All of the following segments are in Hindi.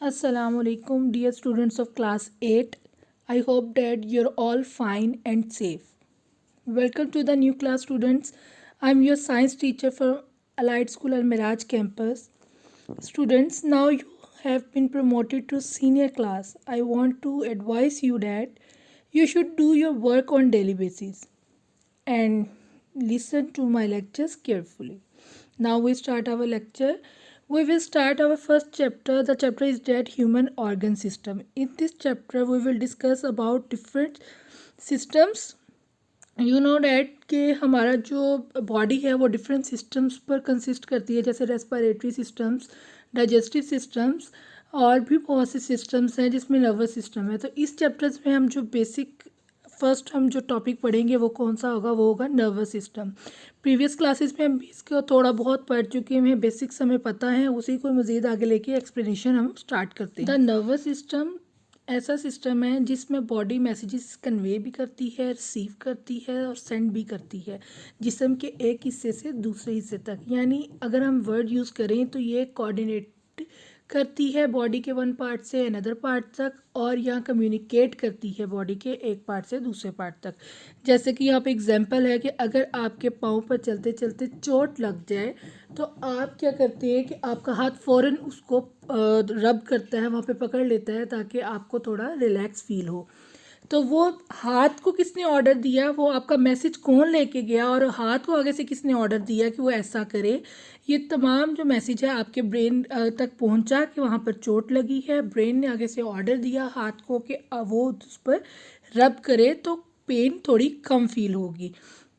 Assalamualaikum, dear students of class 8. I hope that you're all fine and safe. Welcome to the new class, students. I'm your science teacher from Allied School Al Miraj campus. Students, now you have been promoted to senior class. I want to advise you that you should do your work on daily basis and listen to my lectures carefully. Now we start our lecture. We will start our first chapter. The chapter is that human organ system. In this chapter we will discuss about different systems. You know that कि हमारा जो बॉडी है वो डिफरेंट सिस्टम्स पर कंसिस्ट करती है, जैसे रेस्पिरेटरी सिस्टम्स, डाइजेस्टिव सिस्टम्स और भी बहुत से सिस्टम्स हैं जिसमें नर्वस सिस्टम है. तो इस चैप्टर्स में हम जो बेसिक फर्स्ट हम जो टॉपिक पढ़ेंगे वो कौन सा होगा, वो होगा नर्वस सिस्टम. प्रीवियस क्लासेस में हम इसको थोड़ा बहुत पढ़ चुके हैं, बेसिक्स हमें पता है, उसी को मज़ीद आगे लेके एक्सप्लेनेशन हम स्टार्ट करते हैं. द नर्वस सिस्टम ऐसा सिस्टम है जिसमें बॉडी मैसेजेस कन्वे भी करती है, रिसीव करती है और सेंड भी करती है जिस्म के एक हिस्से से दूसरे हिस्से तक. यानी अगर हम वर्ड यूज़ करें तो ये कोऑर्डिनेट करती है बॉडी के वन पार्ट से अनदर पार्ट तक, और यहाँ कम्युनिकेट करती है बॉडी के एक पार्ट से दूसरे पार्ट तक. जैसे कि यहाँ पे एग्जांपल है कि अगर आपके पाँव पर चलते चलते चोट लग जाए तो आप क्या करते हैं कि आपका हाथ फ़ौरन उसको रब करता है, वहाँ पे पकड़ लेता है ताकि आपको थोड़ा रिलैक्स फील हो. तो वो हाथ को किसने ऑर्डर दिया, वो आपका मैसेज कौन लेके गया और हाथ को आगे से किसने ऑर्डर दिया कि वो ऐसा करे, ये तमाम जो मैसेज है आपके ब्रेन तक पहुंचा कि वहाँ पर चोट लगी है. ब्रेन ने आगे से ऑर्डर दिया हाथ को कि वो उस पर रब करे तो पेन थोड़ी कम फील होगी.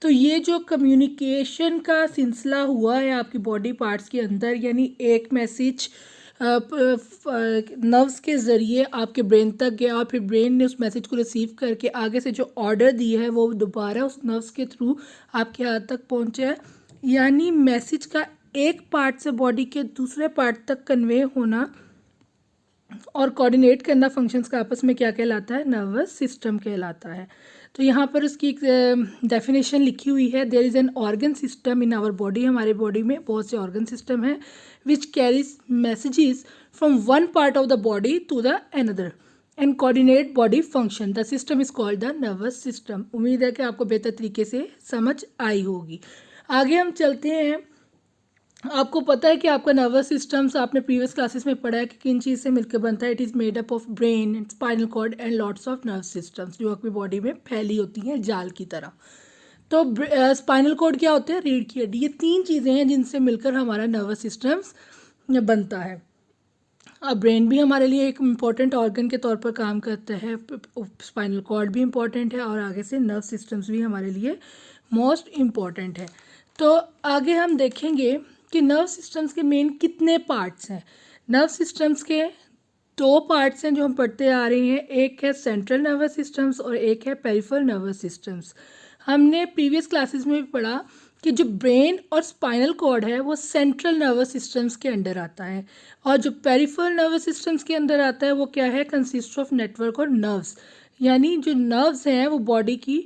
तो ये जो कम्युनिकेशन का सिलसिला हुआ है आपकी बॉडी पार्ट्स के अंदर, यानी एक मैसेज नर्व्स के ज़रिए आपके ब्रेन तक गया और फिर ब्रेन ने उस मैसेज को रिसीव करके आगे से जो ऑर्डर दिया है वो दोबारा उस नर्व्स के थ्रू आपके हाथ तक पहुंचा है. यानी मैसेज का एक पार्ट से बॉडी के दूसरे पार्ट तक कन्वे होना और कोऑर्डिनेट करना फंक्शंस का आपस में क्या कहलाता है, नर्वस सिस्टम कहलाता है. तो यहाँ पर उसकी एक डेफिनेशन लिखी हुई है. There is an organ system in our body. हमारे बॉडी में बहुत से ऑर्गन सिस्टम है which carries messages from one part of the body to the another and coordinate body function. The system is called the nervous system. उम्मीद है कि आपको बेहतर तरीके से समझ आई होगी. आगे हम चलते हैं. आपको पता है कि आपका नर्वस सिस्टम्स आपने प्रीवियस क्लासेस में पढ़ा है कि किन चीज़ से मिलकर बनता है. It is made up of brain and spinal cord and lots of nerve systems, जो आपकी बॉडी में फैली होती हैं जाल की तरह. तो स्पाइनल कॉर्ड क्या होते हैं, रीढ़ की हड्डी. ये तीन चीज़ें हैं जिनसे मिलकर हमारा नर्वस सिस्टम्स बनता है. अब ब्रेन भी हमारे लिए एक इम्पॉर्टेंट ऑर्गन के तौर पर काम करता है, स्पाइनल कॉर्ड भी इम्पॉर्टेंट है और आगे से नर्व सिस्टम्स भी हमारे लिए मोस्ट इम्पॉर्टेंट है. तो आगे हम देखेंगे कि नर्व सिस्टम्स के मेन कितने पार्ट्स हैं. नर्व सिस्टम्स के दो पार्ट्स हैं जो हम पढ़ते आ रहे हैं. एक है सेंट्रल नर्वस सिस्टम्स और एक है पेरिफेरल नर्वस सिस्टम्स. हमने प्रीवियस क्लासेस में भी पढ़ा कि जो ब्रेन और स्पाइनल कॉर्ड है वो सेंट्रल नर्वस सिस्टम्स के अंडर आता है, और जो पेरिफेरल नर्वस सिस्टम्स के अंदर आता है वो क्या है, कंसिस्ट ऑफ नेटवर्क और नर्व्स. यानी जो नर्व्स हैं वो बॉडी की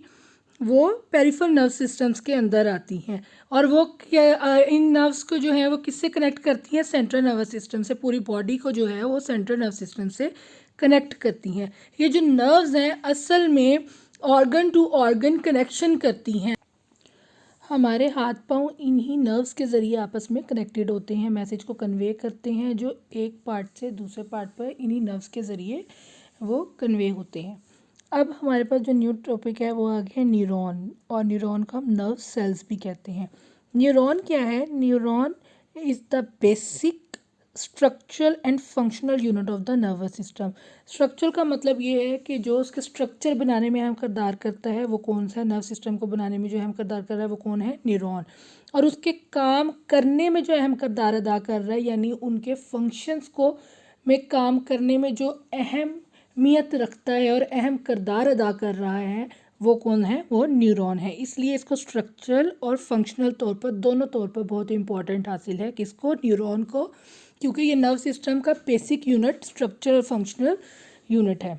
वो पेरिफेरल नर्व सिस्टम्स के अंदर आती हैं, और वो क्या इन नर्व्स को जो है वो किससे कनेक्ट करती हैं, सेंट्रल नर्वस सिस्टम से. पूरी बॉडी को जो है वो सेंट्रल नर्व सिस्टम से कनेक्ट करती हैं. ये जो नर्व्स हैं असल में ऑर्गन टू ऑर्गन कनेक्शन करती हैं. हमारे हाथ पांव इन्हीं नर्व्स के ज़रिए आपस में कनेक्टेड होते हैं, मैसेज को कन्वे करते हैं जो एक पार्ट से दूसरे पार्ट पर इन्हीं नर्व्स के ज़रिए वो कन्वे होते हैं. अब हमारे पास जो न्यू टॉपिक है वो आ गया न्यूरॉन, और न्यूरॉन को हम नर्व सेल्स भी कहते हैं. न्यूरॉन क्या है, neuron is the basic structural and functional unit of the nervous system. Structure का मतलब ये है कि जो उसके स्ट्रक्चर बनाने में अहम किरदार करता है वो कौन सा है, नर्व सिस्टम को बनाने में जो अहम किरदार कर रहा है वो कौन है, न्यूरॉन. और उसके काम करने में जो अहम किरदार अदा कर रहा है, यानी उनके फंक्शंस को में काम करने में जो अहमियत रखता है और अहम किरदार अदा कर रहा है वो कौन है, वो न्यूरॉन है. इसलिए इसको स्ट्रक्चरल और फंक्शनल तौर पर दोनों तौर पर बहुत इंपॉर्टेंट हासिल है, किसको, न्यूरॉन को, क्योंकि ये नर्व सिस्टम का basic unit structural functional unit है.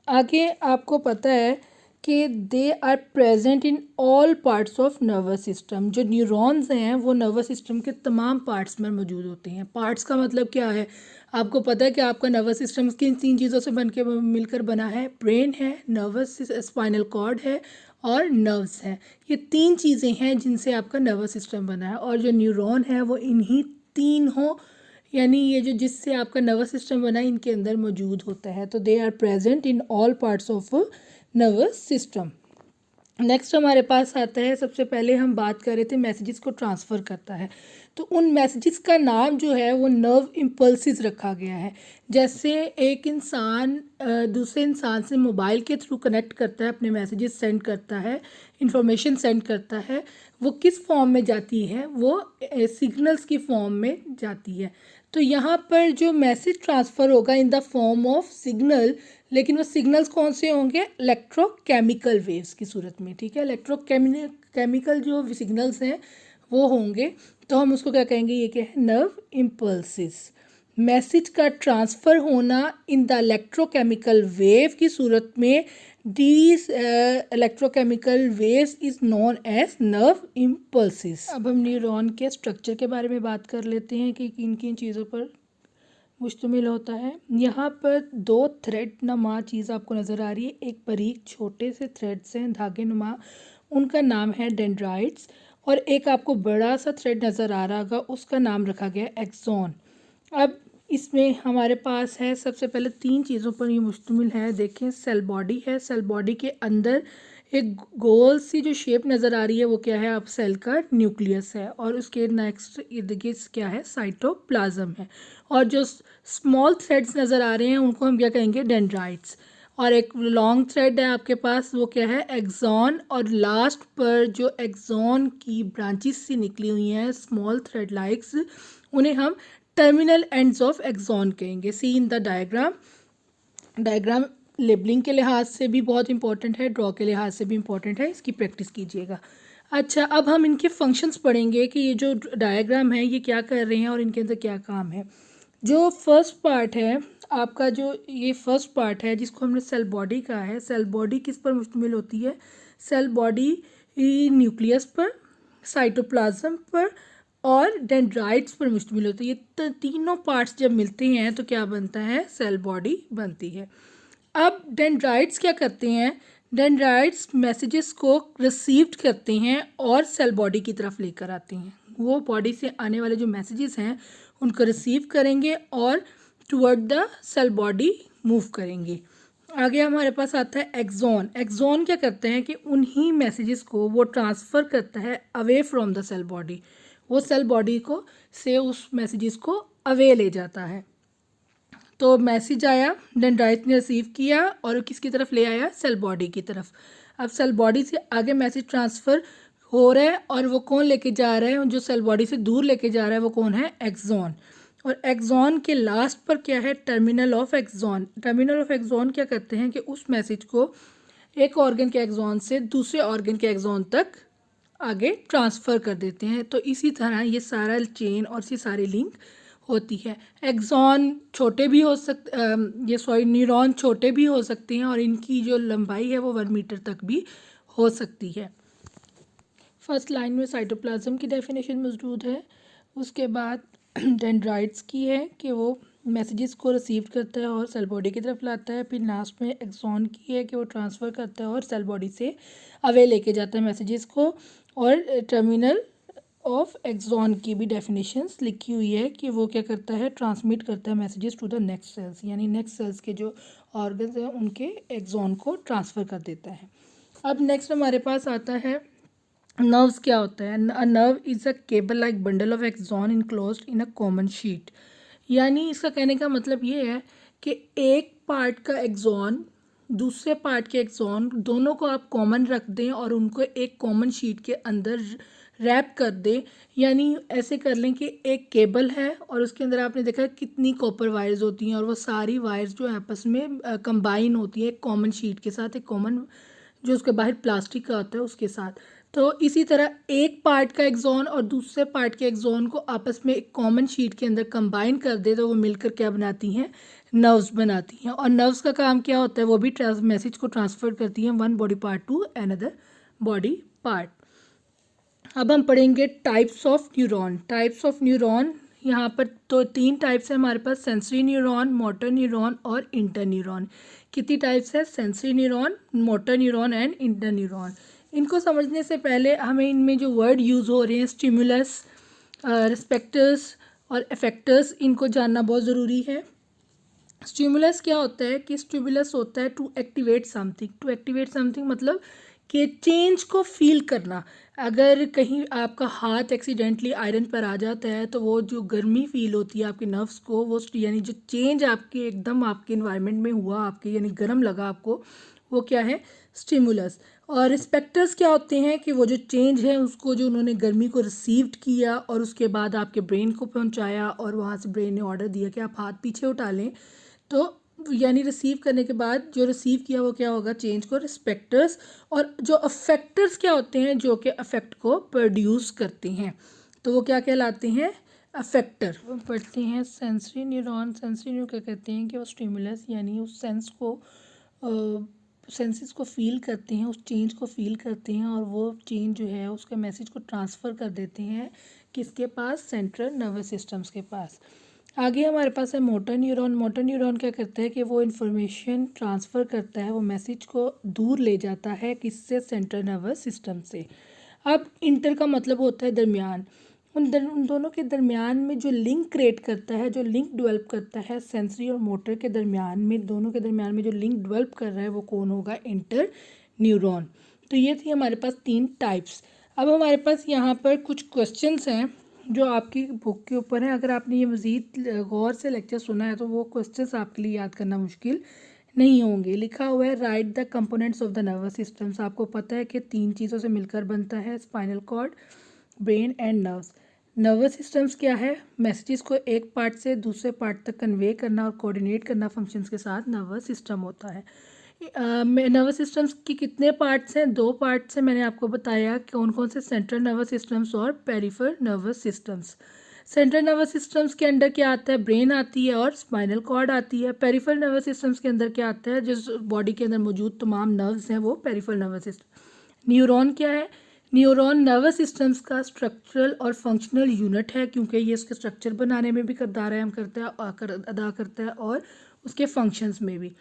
आगे आपको पता है कि they are present in all parts of nervous system. जो न्यूरॉन्स हैं वो नर्वस सिस्टम के तमाम पार्ट्स में मौजूद होते हैं। पार्ट्स का मतलब क्या है, आपको पता है कि आपका नर्वस सिस्टम किन तीन चीज़ों से बन के मिलकर बना है, ब्रेन है, नर्वस स्पाइनल कॉर्ड है और नर्व्स हैं। ये तीन चीज़ें हैं जिनसे आपका नर्वस सिस्टम बना है, और जो न्यूरॉन है वो इन्हीं तीनों यानी ये जो जिससे आपका नर्वस सिस्टम बना है इनके अंदर मौजूद होता है। तो they are present in all parts of nervous system. Next हमारे पास आता है, सबसे पहले हम बात कर रहे थे मैसेजेस को ट्रांसफ़र करता है, तो उन मैसेजेस का नाम जो है वो नर्व इम्पल्सिस रखा गया है। जैसे एक इंसान दूसरे इंसान से मोबाइल के थ्रू कनेक्ट करता है, अपने मैसेजेस सेंड करता है, इंफॉर्मेशन सेंड करता है, वो किस फॉर्म में जाती है, वो सिग्नल्स की फॉर्म में जाती है। तो यहाँ पर जो मैसेज ट्रांसफ़र होगा in the form of signal, लेकिन वो सिग्नल्स कौन से होंगे, इलेक्ट्रोकेमिकल वेव्स की सूरत में, ठीक है। इलेक्ट्रोकेमिकल जो सिग्नल्स हैं वो होंगे, तो हम उसको क्या कहेंगे, ये क्या है, नर्व इम्पल्सिस। मैसेज का ट्रांसफ़र होना इन द इलेक्ट्रोकेमिकल वेव की सूरत में, these electrochemical waves is known as nerve impulses. अब हम न्यूरॉन के स्ट्रक्चर के बारे में बात कर लेते हैं कि किन किन चीज़ों पर मुश्तमिल होता है। यहाँ पर दो थ्रेड नुमा चीज़ आपको नज़र आ रही है, एक बारीक छोटे से थ्रेड्स हैं धागे नुमा, उनका नाम है डेंड्राइट्स, और एक आपको बड़ा सा थ्रेड नज़र आ रहा होगा, उसका नाम रखा गया एक्सॉन। अब इसमें हमारे पास है, सबसे पहले तीन चीज़ों पर ये मुश्तमिल है। देखें, सेल बॉडी है, सेल बॉडी के अंदर एक गोल सी जो शेप नज़र आ रही है वो क्या है, आप सेल का न्यूक्लियस है, और उसके नेक्स्ट इर्द गिर्द क्या है, साइटोप्लाज्म है, और जो स्मॉल थ्रेड्स नज़र आ रहे हैं उनको हम क्या कहेंगे, डेंड्राइट्स। और एक लॉन्ग थ्रेड है आपके पास, वो क्या है, एक्सॉन, और लास्ट पर जो एक्सॉन की ब्रांचेस सी निकली हुई हैं स्मॉल थ्रेड लाइक्स, उन्हें हम टर्मिनल एंड्स ऑफ एक्सॉन कहेंगे। See in the diagram. Diagram labelling के लिहाज से भी बहुत इंपॉर्टेंट है, ड्रॉ के लिहाज से भी इंपॉर्टेंट है, इसकी प्रैक्टिस कीजिएगा। अच्छा, अब हम इनके फंक्शंस पढ़ेंगे कि ये जो डायग्राम है ये क्या कर रहे हैं और इनके अंदर क्या काम है। जो फर्स्ट पार्ट है आपका, जो ये फर्स्ट पार्ट है जिसको हमने सेल बॉडी कहा है, सेल बॉडी किस पर मुश्तमिल होती है, सेल बॉडी न्यूक्लियस पर, साइटोप्लाज्म पर और डेंड्राइट्स पर मुश्तमिल होती है। ये तीनों पार्ट्स जब मिलते हैं तो क्या बनता है, सेल बॉडी बनती है। अब डेंड्राइट्स क्या करते हैं, डेंड्राइट्स मैसेजेस को रिसीव्ड करते हैं और सेल बॉडी की तरफ लेकर आते हैं। वो बॉडी से आने वाले जो मैसेजेस हैं उनको रिसीव करेंगे और toward the cell body move करेंगे। आगे हमारे पास आता है एक्सॉन। एक्सॉन क्या करते हैं कि उन्हीं मैसेजेस को वो ट्रांसफ़र करता है away from the cell body, वो सेल बॉडी को से उस मैसेजेस को अवे ले जाता है। तो मैसेज आया, डेंड्राइट ने रिसीव किया और किसकी तरफ ले आया, सेल बॉडी की तरफ। अब सेल बॉडी से आगे मैसेज ट्रांसफ़र हो रहा है और वो कौन लेके जा रहा है, जो सेल बॉडी से दूर लेके जा रहा है वो कौन है, एक्सॉन। और एक्सॉन के लास्ट पर क्या है, terminal of axon. Terminal of axon क्या करते हैं कि उस मैसेज को एक ऑर्गन के एक्सॉन से दूसरे ऑर्गन के एक्सॉन तक आगे ट्रांसफ़र कर देते हैं। तो इसी तरह ये सारा चेन और ये सारी लिंक होती है। एक्सॉन छोटे भी हो न्यूरॉन छोटे भी हो सकते हैं और इनकी जो लंबाई है वो 1 मीटर तक भी हो सकती है। फर्स्ट लाइन में साइटोप्लाज्म की डेफिनेशन मौजूद है, उसके बाद डेंड्राइट्स की है कि वो मैसेजेस को रिसीव करता है और सेल बॉडी की तरफ लाता है, फिर लास्ट में एक्सॉन की है कि वो ट्रांसफ़र करता है और सेल बॉडी से अवे लेके जाता है मैसेजेस को, और टर्मिनल ऑफ एक्सॉन की भी डेफिनेशंस लिखी हुई है कि वो क्या करता है, ट्रांसमिट करता है messages to the next cells, यानी नेक्स्ट सेल्स के जो ऑर्गन्स हैं उनके एक्सॉन को ट्रांसफ़र कर देता है। अब नेक्स्ट हमारे पास आता है नर्व्स। क्या होता है, a nerve is a cable like bundle of axon enclosed in a common sheet. यानी इसका कहने का मतलब ये है कि एक पार्ट का एक्सॉन दूसरे पार्ट के एक्सॉन दोनों को आप कॉमन रख दें और उनको एक कॉमन शीट के अंदर रैप कर दें। यानी ऐसे कर लें कि एक केबल है और उसके अंदर आपने देखा कितनी कॉपर वायर्स होती हैं और वो सारी वायर्स जो आपस में कंबाइन होती है एक कॉमन शीट के साथ, एक कॉमन जो उसके बाहर प्लास्टिक का होता है उसके साथ। तो इसी तरह एक पार्ट का एक्सॉन और दूसरे पार्ट के एक्सॉन को आपस में एक कॉमन शीट के अंदर कंबाइन कर दे तो वो मिलकर क्या बनाती हैं, नर्व्स बनाती हैं। और नर्व्स का काम क्या होता है, वो भी मैसेज को ट्रांसफर करती हैं one body part two another body part. अब हम पढ़ेंगे types of neuron. Types of neuron यहाँ पर तो 3 टाइप्स है हमारे पास, सेंसरी न्यूरॉन, मोटर न्यूरॉन और इंटर न्यूरॉन। कितनी टाइप्स है, sensory neuron, motor neuron and inter neuron. इनको समझने से पहले हमें इनमें जो वर्ड यूज़ हो रहे हैं, स्टिमुलस, रिस्पेक्टर्स और इफेक्टर्स, इनको जानना बहुत ज़रूरी है। स्टिमुलस क्या होता है कि स्टिमुलस होता है to activate something. To activate something मतलब कि चेंज को फील करना। अगर कहीं आपका हाथ एक्सीडेंटली आयरन पर आ जाता है तो वो जो गर्मी फील होती है आपके नर्व्स को, वो यानी जो चेंज आपके एकदम आपके इन्वायरमेंट में हुआ, आपके यानी गर्म लगा आपको, वो क्या है, स्टिमुलस। और रिस्पेक्टर्स क्या होते हैं कि वो जो चेंज है उसको, जो उन्होंने गर्मी को रिसीव्ड किया और उसके बाद आपके ब्रेन को पहुंचाया और वहाँ से ब्रेन ने ऑर्डर दिया कि आप हाथ पीछे उठा लें, तो यानी रिसीव करने के बाद जो रिसीव किया वो क्या होगा, चेंज को, रिस्पेक्टर्स। और जो अफेक्टर्स क्या होते हैं, जो कि अफेक्ट को प्रोड्यूस करते हैं, तो वो क्या कहलाते हैं, अफेक्टर। पढ़ते हैं सेंसरी न्यूरॉन। सेंसरी न्यूरॉन क्या कहते हैं कि वो स्टिमुलस यानी उस सेंस को, सेंसेस को फील करते हैं, उस चेंज को फील करते हैं और वो चेंज जो है उसके मैसेज को ट्रांसफ़र कर देते हैं किसके पास, सेंट्रल नर्वस सिस्टम्स के पास। आगे हमारे पास है मोटर न्यूरॉन। मोटर न्यूरॉन क्या करता है कि वो इन्फॉर्मेशन ट्रांसफ़र करता है, वो मैसेज को दूर ले जाता है किससे, सेंट्रल नर्वस सिस्टम से। अब इंटर का मतलब होता है दरमियान। उन दोनों के दरमियान में जो लिंक क्रिएट करता है, जो लिंक डेवलप करता है सेंसरी और मोटर के दरमियान में, दोनों के दरमियान में जो लिंक डेवलप कर रहा है वो कौन होगा, इंटर न्यूरॉन। तो ये थी हमारे पास 3 टाइप्स। अब हमारे पास यहाँ पर कुछ क्वेश्चंस हैं जो आपकी बुक के ऊपर हैं। अगर आपने ये मज़ीद गौर से लेक्चर सुना है तो वो क्वेश्चंस आपके लिए याद करना मुश्किल नहीं होंगे। लिखा हुआ है right the components of the nervous systems. आपको पता है कि 3 चीज़ों से मिलकर बनता है, spinal cord, brain and nerves. Nervous systems क्या है, मैसेजेस को एक पार्ट से दूसरे पार्ट तक कन्वे करना और कोऑर्डिनेट करना फंक्शंस के साथ नर्वस सिस्टम होता है। नर्वस सिस्टम्स की कितने पार्ट्स हैं, 2 पार्ट्स हैं। मैंने आपको बताया कौन कौन से, सेंट्रल नर्वस सिस्टम्स और peripheral nervous systems. Central nervous systems के अंदर क्या आता है, ब्रेन आती है और स्पाइनल कॉर्ड आती है। पेरिफेरल नर्वस सिस्टम्स के अंदर क्या आता है, जो बॉडी के अंदर मौजूद तमाम नर्व्स हैं वो पेरिफेरल नर्वस सिस्टम। न्यूरॉन क्या है, न्यूरॉन नर्वस सिस्टम्स का स्ट्रक्चरल और फंक्शनल यूनिट है, क्योंकि ये इसके स्ट्रक्चर बनाने में भी किरदार अहम करता है, अदा करता है, और उसके फंक्शंस में भी।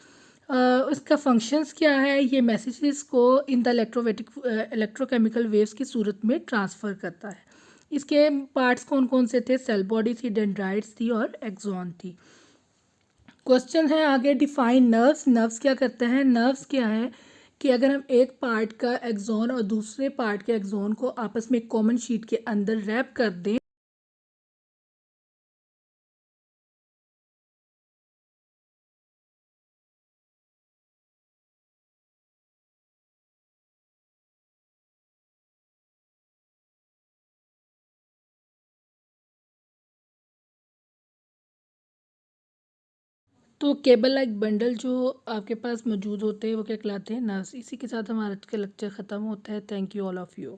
इसका फंक्शंस क्या है, ये मैसेजेस को इन द इलेक्ट्रोकेमिकल वेव्स की सूरत में ट्रांसफ़र करता है। इसके पार्ट्स कौन कौन से थे, सेल बॉडी थी, डेंड्राइट्स थी और एक्सॉन थी। क्वेश्चन है आगे, डिफाइन नर्व्स। नर्व्स क्या करते हैं, नर्व्स क्या है कि अगर हम एक पार्ट का एक्सॉन और दूसरे पार्ट के एक्सॉन को आपस में एक कॉमन शीट के अंदर रैप कर दें, तो केबल लाइक बंडल जो आपके पास मौजूद होते हैं वो क्या कहलाते हैं, नर्व्स। इसी के साथ हमारा आज का लेक्चर ख़त्म होता है। Thank you all of you.